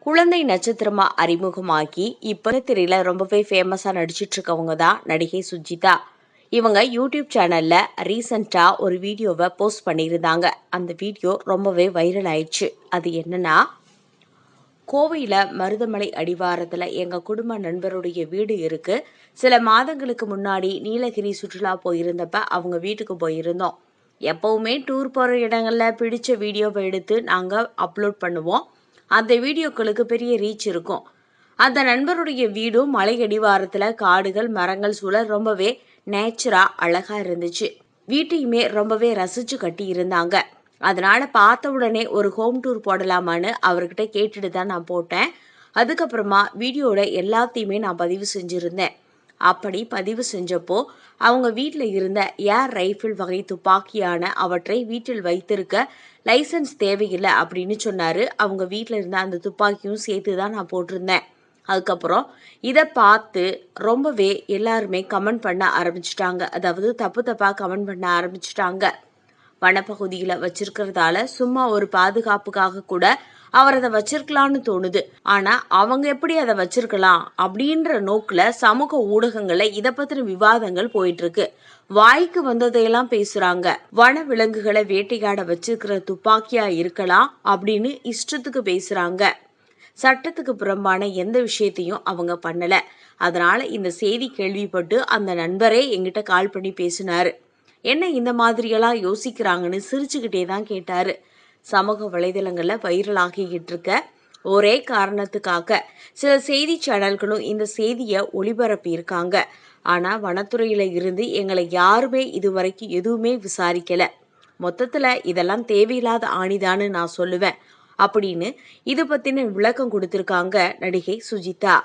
குழந்தை நட்சத்திரமா அறிமுகமாகி இப்ப திரையில ரொம்பவே ஃபேமஸா நடிச்சிட்டு இருக்கவங்க தான் நடிகை சுஜிதா. இவங்க யூடியூப் சேனல்ல ரீசெண்டா ஒரு வீடியோவை போஸ்ட் பண்ணியிருந்தாங்க. அந்த வீடியோ ரொம்பவே வைரல் ஆயிடுச்சு. அது என்னன்னா, கோவையில மருதமலை அடிவாரத்துல எங்க குடும்ப நண்பருடைய வீடு இருக்கு. சில மாதங்களுக்கு முன்னாடி நீலகிரி சுற்றுலா போயிருந்தப்ப அவங்க வீட்டுக்கு போயிருந்தோம். எப்பவுமே டூர் போற இடங்கள்ல பிடிச்ச வீடியோவை எடுத்து நாங்க அப்லோட் பண்ணுவோம். அந்த வீடியோக்களுக்கு பெரிய ரீச் இருக்கும். அந்த நண்பருடைய வீடும் மலை அடிவாரத்துல காடுகள் மரங்கள் சூழ ரொம்பவே நேச்சரா அழகா இருந்துச்சு. வீட்டையுமே ரொம்பவே ரசிச்சு கட்டி இருந்தாங்க. அதனால பார்த்த உடனே ஒரு ஹோம் டூர் போடலாமான்னு அவர்கிட்ட கேட்டுட்டு தான் நான் போட்டேன். அதுக்கப்புறமா வீடியோட எல்லாத்தையுமே நான் பதிவு செஞ்சிருந்தேன். அப்படி பதிவு செஞ்சப்போ அவங்க வீட்டில் இருந்த ஏர் ரைஃபிள் வகை துப்பாக்கியான அவற்றை வீட்டில் வைத்திருக்க லைசன்ஸ் தேவையில்லை அப்படின்னு சொன்னாரு. அவங்க வீட்டில் இருந்த அந்த துப்பாக்கியும் சேர்த்து தான் நான் போட்டிருந்தேன். அதுக்கப்புறம் இதை பார்த்து ரொம்பவே எல்லாருமே கமெண்ட் பண்ண ஆரம்பிச்சிட்டாங்க. அதாவது தப்பு தப்பா கமெண்ட் பண்ண ஆரம்பிச்சிட்டாங்க. வனப்பகுதியில் வச்சிருக்கிறதால சும்மா ஒரு பாதுகாப்புக்காக கூட அவர் அதை வச்சிருக்கலாம்னு தோணுது. ஆனா அவங்க எப்படி அதை வச்சிருக்கலாம் அப்படின்ற நோக்குல சமூக ஊடகங்கள்ல இதை பத்தின விவாதங்கள் போயிட்டு இருக்கு. வாய்க்கு வந்ததையெல்லாம் பேசுறாங்க. வன விலங்குகளை வேட்டையாட வச்சிருக்கிற துப்பாக்கியா இருக்கலாம் அப்படின்னு இஷ்டத்துக்கு பேசுறாங்க. சட்டத்துக்கு புறம்பான எந்த விஷயத்தையும் அவங்க பண்ணல. அதனால இந்த செய்தி கேள்விப்பட்டு அந்த நண்பரே எங்கிட்ட கால் பண்ணி பேசினாரு. என்ன இந்த மாதிரியெல்லாம் யோசிக்கிறாங்கன்னு சிரிச்சுக்கிட்டே தான் கேட்டாரு. சமூக வலைதளங்கள்ல வைரல் ஆகிக்கிட்டு இருக்க ஒரே காரணத்துக்காக சில செய்தி சேனல்களும் இந்த செய்தியை ஒளிபரப்பி இருக்காங்க. ஆனா வனத்துறையில இருந்து எங்களை யாருமே இதுவரைக்கும் எதுவுமே விசாரிக்கல. மொத்தத்துல இதெல்லாம் தேவையில்லாத ஆணிதான்னு நான் சொல்லுவேன் அப்படின்னு இது பத்தின விளக்கம் கொடுத்திருக்காங்க நடிகை சுஜிதா.